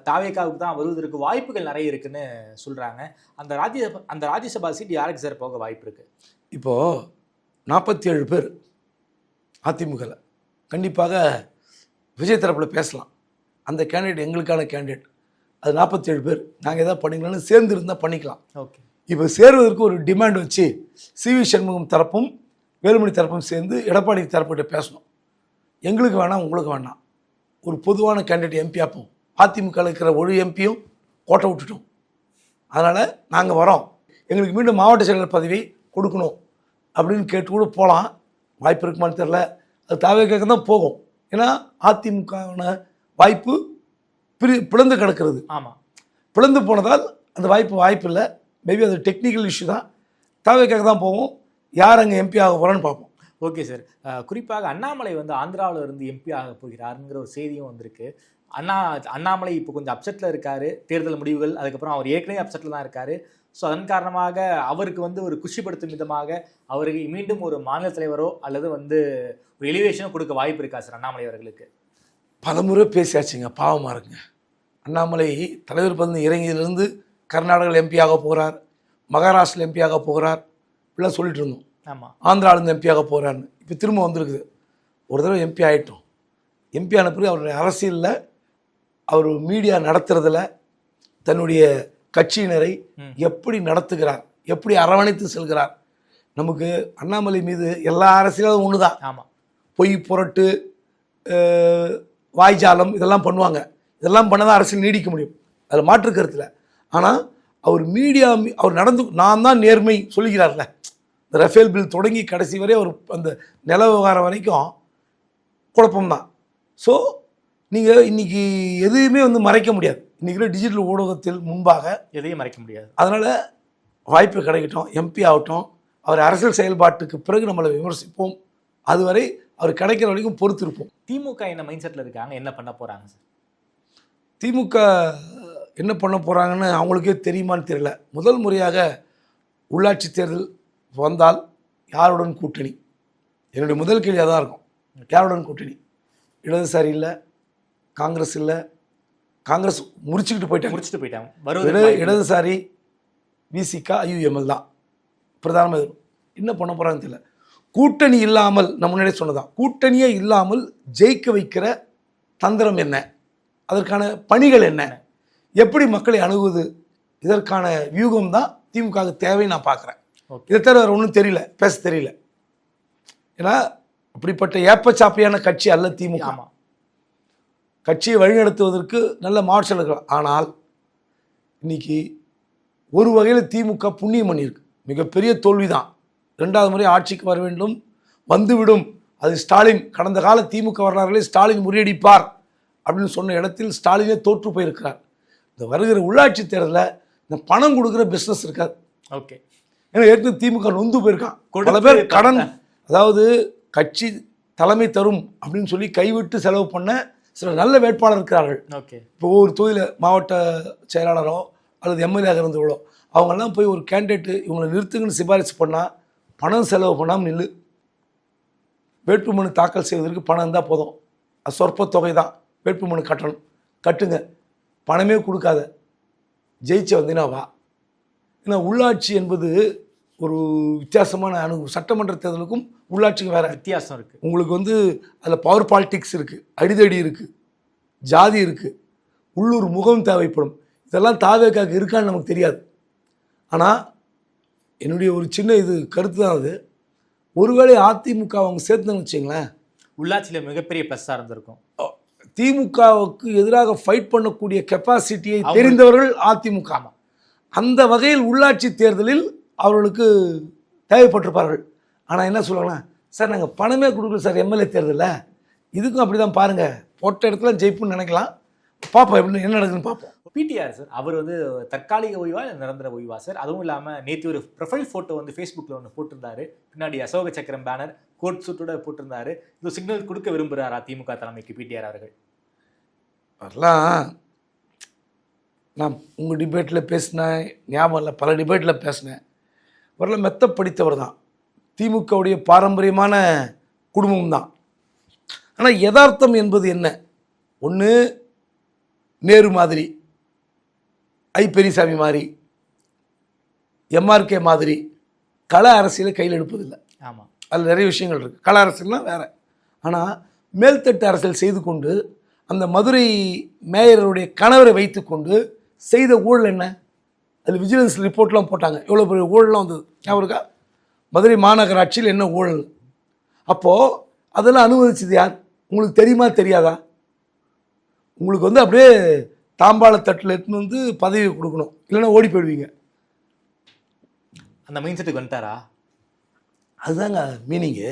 [SPEAKER 5] தாவேகாவுக்கு தான் வருவதற்கு வாய்ப்புகள் நிறைய இருக்குன்னு சொல்றாங்க. அந்த ராஜ்யசபா சீட் யாருக்கு சார் போக வாய்ப்பு இருக்கு?
[SPEAKER 6] இப்போது 47 பேர் அதிமுகவில் கண்டிப்பாக விஜய் தரப்பில் பேசலாம். அந்த கேண்டிடேட் எங்களுக்கான கேண்டிடேட். அது 47 பேர். நாங்கள் எதாவது பண்ணிக்கலாம்னு சேர்ந்து இருந்தால் பண்ணிக்கலாம்.
[SPEAKER 5] ஓகே.
[SPEAKER 6] இப்போ சேருவதற்கு ஒரு டிமாண்ட் வச்சு சிவி சண்முகம் தரப்பும் வேலுமணி தரப்பும் சேர்ந்து எடப்பாடி தரப்புகிட்ட பேசணும். எங்களுக்கு வேணாம், உங்களுக்கு வேணாம், ஒரு பொதுவான கேண்டிடேட் எம்பி ஆப்போம். அதிமுக இருக்கிற ஒரு எம்பியும் கோட்டை விட்டுட்டோம். அதனால் நாங்கள் வரோம், எங்களுக்கு மீண்டும் மாவட்ட செயலர் பதவி கொடுக்கணும் அப்படின்னு கேட்டு கூட போகலாம். வாய்ப்பு இருக்குமான்னு தெரில. அது தாவேக்காக தான் போகும். ஏன்னா அதிமுகவான வாய்ப்பு பிளந்து கிடக்கிறது.
[SPEAKER 5] ஆமாம்,
[SPEAKER 6] பிளந்து போனதால் அந்த வாய்ப்பு இல்லை. மேபி அது டெக்னிக்கல் இஷ்யூ தான். தாவேக்காக தான் போவோம். யார் அங்கே எம்பி ஆக போகிறான்னு பார்ப்போம்.
[SPEAKER 5] Okay sir. குறிப்பாக அண்ணாமலை வந்து ஆந்திராவில் இருந்து எம்பி ஆக போகிறாருங்கிற ஒரு செய்தியும் வந்திருக்கு. அண்ணாமலை இப்போ கொஞ்சம் அப்செட்டில் இருக்கார். தேர்தல் முடிவுகள், அதுக்கப்புறம் அவர் ஏற்கனவே அப்செட்டில் தான் இருக்கார். ஸோ அதன் காரணமாக அவருக்கு வந்து ஒரு குஷிப்படுத்தும் விதமாக அவருக்கு மீண்டும் ஒரு மாநில தலைவரோ அல்லது வந்து ஒரு எலிவேஷனோ கொடுக்க வாய்ப்பு இருக்கா சார் அண்ணாமலை அவர்களுக்கு?
[SPEAKER 6] பலமுறை பேசியாச்சுங்க, பாவமாக இருக்குங்க. அண்ணாமலை தலைவர் பதவி இறங்கியிலிருந்து கர்நாடகாவில் எம்பி ஆக போகிறார், மகாராஷ்டிரில் எம்பி ஆக போகிறார், இப்படிலாம் சொல்லிட்டு இருந்தோம்.
[SPEAKER 5] ஆமாம்,
[SPEAKER 6] ஆந்திராவிலேருந்து எம்பி ஆக போகிறான்னு. இப்போ திரும்ப வந்திருக்குது. ஒரு தடவை எம்பி ஆகிட்டோம். எம்பி ஆன பிறகு அவருடைய அரசியலில் அவர் மீடியா நடத்துறதுல தன்னுடைய கட்சியினரை எப்படி நடத்துகிறார், எப்படி அரவணைத்து செல்கிறார். நமக்கு அண்ணாமலை மீது எல்லா அரசியலும் ஒன்று தான்.
[SPEAKER 5] ஆமாம்,
[SPEAKER 6] பொய் புரட்டு வாய்ஜாலம் இதெல்லாம் பண்ணுவாங்க. இதெல்லாம் பண்ண தான் அரசியல் நீடிக்க முடியும், அதில் மாற்று கருத்தில். ஆனால் அவர் மீடியா அவர் நான் தான் நேர்மை சொல்லுகிறார்ல. இந்த ரஃபேல் பில் தொடங்கி கடைசி வரை அவர் அந்த நில விவகாரம் வரைக்கும் குழப்பம்தான். ஸோ நீங்கள் இன்றைக்கி எதுவுமே வந்து மறைக்க முடியாது. இன்றைக்கி டிஜிட்டல் ஊடகத்தில் முன்பாக
[SPEAKER 5] எதையும் மறைக்க முடியாது.
[SPEAKER 6] அதனால் வாய்ப்பு கிடைக்கட்டும், எம்பி ஆகட்டும். அவர் அரசியல் செயல்பாட்டுக்கு பிறகு நம்மளை விமர்சிப்போம். அதுவரை அவர் கிடைக்கிற வரைக்கும் பொறுத்திருப்போம்.
[SPEAKER 5] திமுக என்ன மைண்ட் செட்டில் இருக்காங்க, என்ன பண்ண போகிறாங்க சார்?
[SPEAKER 6] திமுக என்ன பண்ண போகிறாங்கன்னு அவங்களுக்கே தெரியுமான்னு தெரியல. முதல் முறையாக உள்ளாட்சி தேர்தல் வந்தால் யாருடன் கூட்டணி? என்னுடைய முதல் கேள்வி அதான் இருக்கும். யாருடன் கூட்டணி? இடதுசாரி இல்லை, காங்கிரஸ் இல்லை. காங்கிரஸ் முடிச்சுட்டு போயிட்டாங்க. இடதுசாரி விசிகா ஐயுஎம்எல் தான் பிரதானமாக. என்ன பண்ண போகிறாங்கன்னு தெரியல. கூட்டணி இல்லாமல், நம்ம முன்னாடியே சொன்னதான், கூட்டணியே இல்லாமல் ஜெயிக்க வைக்கிற தந்திரம் என்ன, அதற்கான பணிகள் என்ன, எப்படி மக்களை அணுகுவது, இதற்கான வியூகம் தான் திமுக தேவைன்னு நான் பார்க்குறேன். இதை தவிர வேறு ஒன்றும் தெரியல, பேச தெரியல. ஏன்னா அப்படிப்பட்ட ஏப்பச்சாப்பையான கட்சி அல்ல திமுக. கட்சியை வழிநடத்துவதற்கு நல்ல மாவட்ட செயலர்கள். ஆனால் இன்னைக்கு ஒரு வகையில் திமுக புண்ணியம் பண்ணியிருக்கு. மிகப்பெரிய தோல்வி தான். 2வது முறை ஆட்சிக்கு வர வேண்டும், வந்துவிடும். அது ஸ்டாலின் கடந்த கால திமுக வரலாறுகளே ஸ்டாலின் முறியடிப்பார் அப்படின்னு சொன்ன இடத்தில் ஸ்டாலினே தோற்று போயிருக்கிறார். இந்த வருகிற உள்ளாட்சி தேர்தலில் இந்த பணம் கொடுக்குற பிஸ்னஸ் இருக்காது.
[SPEAKER 5] ஓகே.
[SPEAKER 6] ஏன்னா ஏற்கனவே திமுக நொந்து போயிருக்கான். பல பேர் கடன், அதாவது கட்சி தலைமை தரும் அப்படின்னு சொல்லி கைவிட்டு செலவு பண்ண சில நல்ல வேட்பாளர் இருக்கிறார்கள்.
[SPEAKER 5] ஓகே.
[SPEAKER 6] இப்போ ஒரு தொகுதியில் மாவட்ட செயலாளரோ அல்லது எம்எல்ஏ இருந்தவங்களோ அவங்கெல்லாம் போய் ஒரு கேண்டிடேட்டு இவங்களை நிறுத்துங்கன்னு சிபாரிசு பண்ணால் பணம் செலவு பண்ணாமல் நில்லு. வேட்புமனு தாக்கல் செய்வதற்கு பணம் இருந்தால் போதும். அது சொற்ப தொகை தான். வேட்புமனு கட்டுங்க, பணமே கொடுக்காத, ஜெயிச்ச வந்தீங்கன்னா வா. ஏன்னா உள்ளாட்சி என்பது ஒரு வித்தியாசமான சட்டமன்ற தேர்தலுக்கும் உள்ளாட்சிக்கும் வேறு
[SPEAKER 5] வித்தியாசம் இருக்குது.
[SPEAKER 6] உங்களுக்கு வந்து அதில் பவர் பாலிட்டிக்ஸ் இருக்குது, அடிதடி இருக்குது, ஜாதி இருக்குது, உள்ளூர் முகம் தேவைப்படும். இதெல்லாம் தாவேக்காக்கு இருக்கான்னு நமக்கு தெரியாது. ஆனால் என்னுடைய ஒரு சின்ன கருத்து தான் அது. ஒருவேளை அதிமுக அவங்க சேர்த்துன்னு வச்சிங்களேன்,
[SPEAKER 5] உள்ளாட்சியில் மிகப்பெரிய ப்ளஸ்ஸாக இருந்திருக்கும்.
[SPEAKER 6] திமுகவுக்கு எதிராக ஃபைட் பண்ணக்கூடிய கெப்பாசிட்டியை தெரிந்தவர்கள் அதிமுக. அந்த வகையில் உள்ளாட்சி தேர்தலில் அவர்களுக்கு தேவைப்பட்டிருப்பார்கள். ஆனால் என்ன சொல்லுவாங்கன்னா, சார் நாங்கள் பணமே கொடுக்கல சார் எம்எல்ஏ தேர்தலில், இதுக்கும் அப்படி தான் பாருங்கள், போட்ட இடத்துல ஜெயிப்புன்னு நினைக்கலாம், பார்ப்போம் எப்படி என்ன நடக்குதுன்னு பார்ப்போம்.
[SPEAKER 5] பிடிஆர் சார் அவர் வந்து தற்காலிக ஓய்வா இல்லை நிரந்தர ஓய்வா சார்? அதுவும் இல்லாமல் நேற்று ஒரு ப்ரொஃபைல் ஃபோட்டோ வந்து ஃபேஸ்புக்கில் ஒன்று போட்டிருந்தாரு. பின்னாடி அசோக சக்கரம் பேனர் கோட் சூட்டோட போட்டிருந்தாரு. இது சிக்னல் கொடுக்க விரும்புகிறாரா திமுக தலைமைக்கு பிடிஆர் அவர்கள்?
[SPEAKER 6] அதெல்லாம் நான் உங்கள் டிபேட்டில் பேசினேன், ஞாபகம் இல்லை, பல டிபேட்டில் பேசினேன். வரல மெத்த படித்தவர் தான், திமுகவுடைய பாரம்பரியமான குடும்பம் தான். ஆனால் யதார்த்தம் என்பது என்ன? ஒன்று நேரு மாதிரி, ஐ பெரியசாமி மாதிரி, எம்ஆர்கே மாதிரி கள அரசியலை கையில் எடுப்பதில்லை.
[SPEAKER 5] ஆமாம்,
[SPEAKER 6] அதில் நிறைய விஷயங்கள் இருக்குது. கள அரசியல்னால் வேறு. ஆனால் மேல்தட்டு அரசியல் செய்து கொண்டு அந்த மதுரை மேயருடைய கணவரை வைத்துக்கொண்டு செய்த ஊழல் என்ன? அதில் விஜிலன்ஸ் ரிப்போர்ட்லாம் போட்டாங்க, எவ்வளோ பெரிய ஊழலாம் வந்தது ஞாபகம் இருக்கா? மதுரை மாநகராட்சியில் என்ன ஊழல்? அப்போது அதெல்லாம் அனுமதிச்சது யார்? உங்களுக்கு தெரியுமா தெரியாதா? உங்களுக்கு வந்து அப்படியே தாம்பாளத்தட்டில் எடுத்துன்னு வந்து பதவி கொடுக்கணும், இல்லைன்னா ஓடி போயிடுவீங்க.
[SPEAKER 5] அந்த மைண்ட் செட்டுக்கு வந்துட்டாரா?
[SPEAKER 6] அதுதாங்க மீனிங்கு.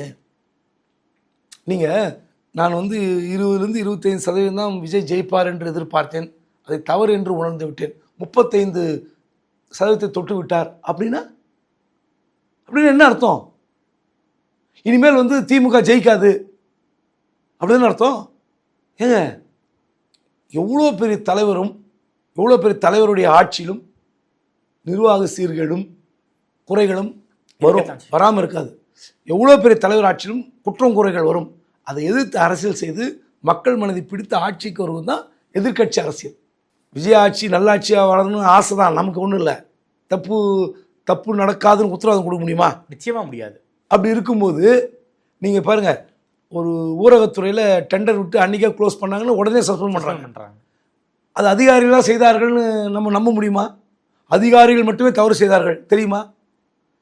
[SPEAKER 6] நீங்கள் நான் வந்து 20-25% தான் விஜய் ஜெயிப்பார் என்று எதிர்பார்த்தேன், அதை தவறு என்று உணர்ந்து விட்டேன். 35% தொட்டு விட்டார் அப்படின்னா என்ன அர்த்தம்? இனிமேல் வந்து திமுக ஜெயிக்காது அப்படின்னு அர்த்தம்? ஏங்க, எவ்வளோ பெரிய தலைவரும் எவ்வளோ பெரிய தலைவருடைய ஆட்சியிலும் நிர்வாக சீர்கேடும் குறைகளும் வரும், வராமல் இருக்காது. எவ்வளோ பெரிய தலைவர் ஆட்சியிலும் குற்றம் குறைகள் வரும். அதை எதிர்த்து அரசியல் செய்து மக்கள் மனதை பிடித்து ஆட்சிக்கு வருவது தான் எதிர்க்கட்சி அரசியல். விஜய் ஆட்சி நல்லாட்சியாக வளரணும்னு ஆசை தான், நமக்கு ஒன்றும் இல்லை. தப்பு நடக்காதுன்னு உத்தரவாதம் கொடுக்க முடியுமா?
[SPEAKER 5] நிச்சயமாக முடியாது. அப்படி
[SPEAKER 6] இருக்கும்போது நீங்கள் பாருங்கள், ஒரு ஊரகத்துறையில் டெண்டர் விட்டு அன்றைக்கே க்ளோஸ் பண்ணாங்கன்னு உடனே சஸ்பெண்ட் பண்ணுறாங்க. அது அதிகாரிகளாக செய்தார்கள்னு நம்ம நம்ப முடியுமா? அதிகாரிகள் மட்டுமே தவறு செய்தார்கள் தெரியுமா?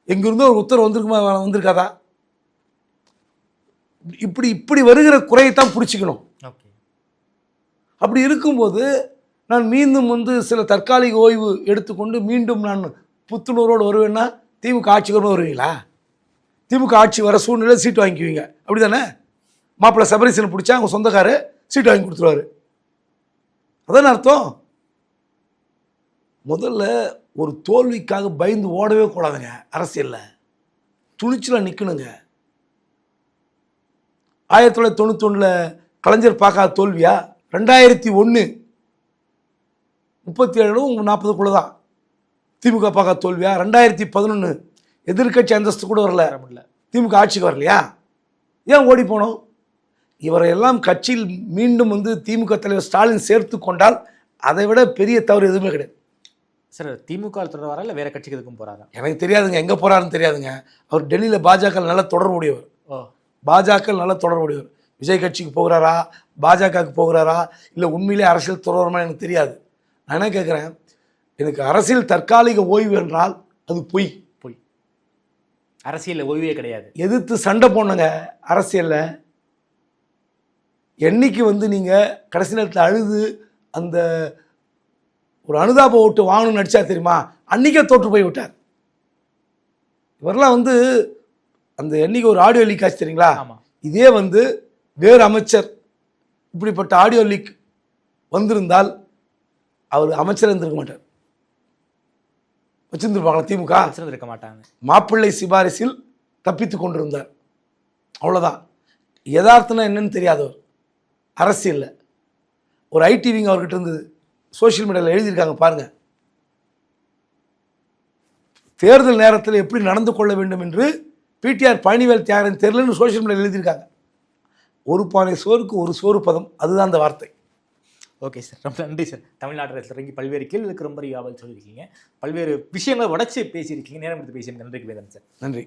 [SPEAKER 6] எங்கிருந்தோ ஒரு உத்தரவு வந்திருக்காதா? இப்படி வருகிற குறையைத்தான் பிடிச்சிக்கணும்.
[SPEAKER 5] ஓகே,
[SPEAKER 6] அப்படி இருக்கும்போது நான் மீண்டும் வந்து சில தற்காலிக ஓய்வு எடுத்துக்கொண்டு மீண்டும் நான் புத்துணர்வோடு வருவேன்னா திமுக ஆட்சிக்கு வருவீங்களா? திமுக ஆட்சி வர சூழ்நிலை சீட்டு வாங்கிக்குவீங்க, அப்படி தானே? மாப்பிள்ளை சபரிசனை பிடிச்சா அவங்க சொந்தக்காரு சீட்டு வாங்கி கொடுத்துருவாரு. அதான அர்த்தம்? முதல்ல ஒரு தோல்விக்காக பயந்து ஓடவே கூடாதுங்க. அரசியலில் துணிச்சலாக நிற்கணுங்க. 1991 கலைஞர் பார்க்காத தோல்வியா? 2001 37-40 தான் திமுக பார்க்காத தோல்வியா? 2011 எதிர்கட்சி அந்தஸ்து கூட வரல, திமுக ஆட்சிக்கு வரலையா? ஏன் ஓடி போனோம்? இவரையெல்லாம் கட்சியில் மீண்டும் வந்து திமுக தலைவர் ஸ்டாலின் சேர்த்து கொண்டால் அதை விட பெரிய தவறு எதுவுமே கிடையாது.
[SPEAKER 5] சார், திமுக தொடர்வாரா இல்லை வேற கட்சிக்கு எதுக்கும் போறாரா?
[SPEAKER 6] எனக்கு தெரியாதுங்க, எங்கே போகிறாருன்னு தெரியாதுங்க. அவர் டெல்லியில் பாஜக நல்ல தொடர்புடையவர். பாஜக நல்ல தொடர்புடையவர். விஜய் கட்சிக்கு போகிறாரா, பாஜகவுக்கு போகிறாரா, இல்லை உண்மையிலே அரசியல் தொடர்புமா எனக்கு தெரியாது. நான் என்ன கேட்குறேன், எனக்கு அரசியல் தற்காலிக ஓய்வு என்றால் அது பொய்.
[SPEAKER 5] அரசியலில் ஓய்வே கிடையாது.
[SPEAKER 6] எதிர்த்து சண்டை போடணுங்க அரசியலில். என்னைக்கு வந்து நீங்கள் கடைசி நேரத்தில் அழுது அந்த ஒரு அனுதாப ஓட்டு வாங்கணும்னு நடிச்சா தெரியுமா? அன்றைக்கே தோற்று போய் விட்டார். இவரெல்லாம் வந்து அந்த என்னைக்கு ஒரு ஆடியோ லீக் ஆச்சு தெரியுங்களா? இதே வந்து வேறு அமைச்சர் இப்படிப்பட்ட ஆடியோ லீக் வந்திருந்தால் அவர் அமைச்சர் இருந்திருக்க மாட்டார். வச்சிருந்துருப்பாங்களா? திமுக
[SPEAKER 5] இருக்க மாட்டாங்க.
[SPEAKER 6] மாப்பிள்ளை சிபாரிசில் தப்பித்து கொண்டிருந்தார், அவ்வளோதான். யதார்த்தம்னா என்னன்னு தெரியாதவர் அரசியலில். ஒரு ஐடிவிங்க அவர்கிட்ட இருந்தது, சோஷியல் மீடியாவில் எழுதியிருக்காங்க பாருங்கள். தேர்தல் நேரத்தில் எப்படி நடந்து கொள்ள வேண்டும் என்று பிடிஆர் பழனிவேல் தியாகராஜன் தெரியலன்னு சோஷியல் மீடியாவில் எழுதியிருக்காங்க. ஒரு பானை சோறுக்கு ஒரு சோறு பதம், அதுதான் அந்த வார்த்தை.
[SPEAKER 5] ஓகே சார், ரொம்ப நன்றி சார். தமிழ்நாட்டில் இறங்கி பல்வேறு கேள்விகளுக்கு ரொம்ப ஆவல் சொல்லியிருக்கீங்க, பல்வேறு விஷயங்களை உடச்சி பேசியிருக்கீங்க. நேரம் எடுத்து பேசி நன்றிக்கு வேதன் சார்.
[SPEAKER 6] நன்றி.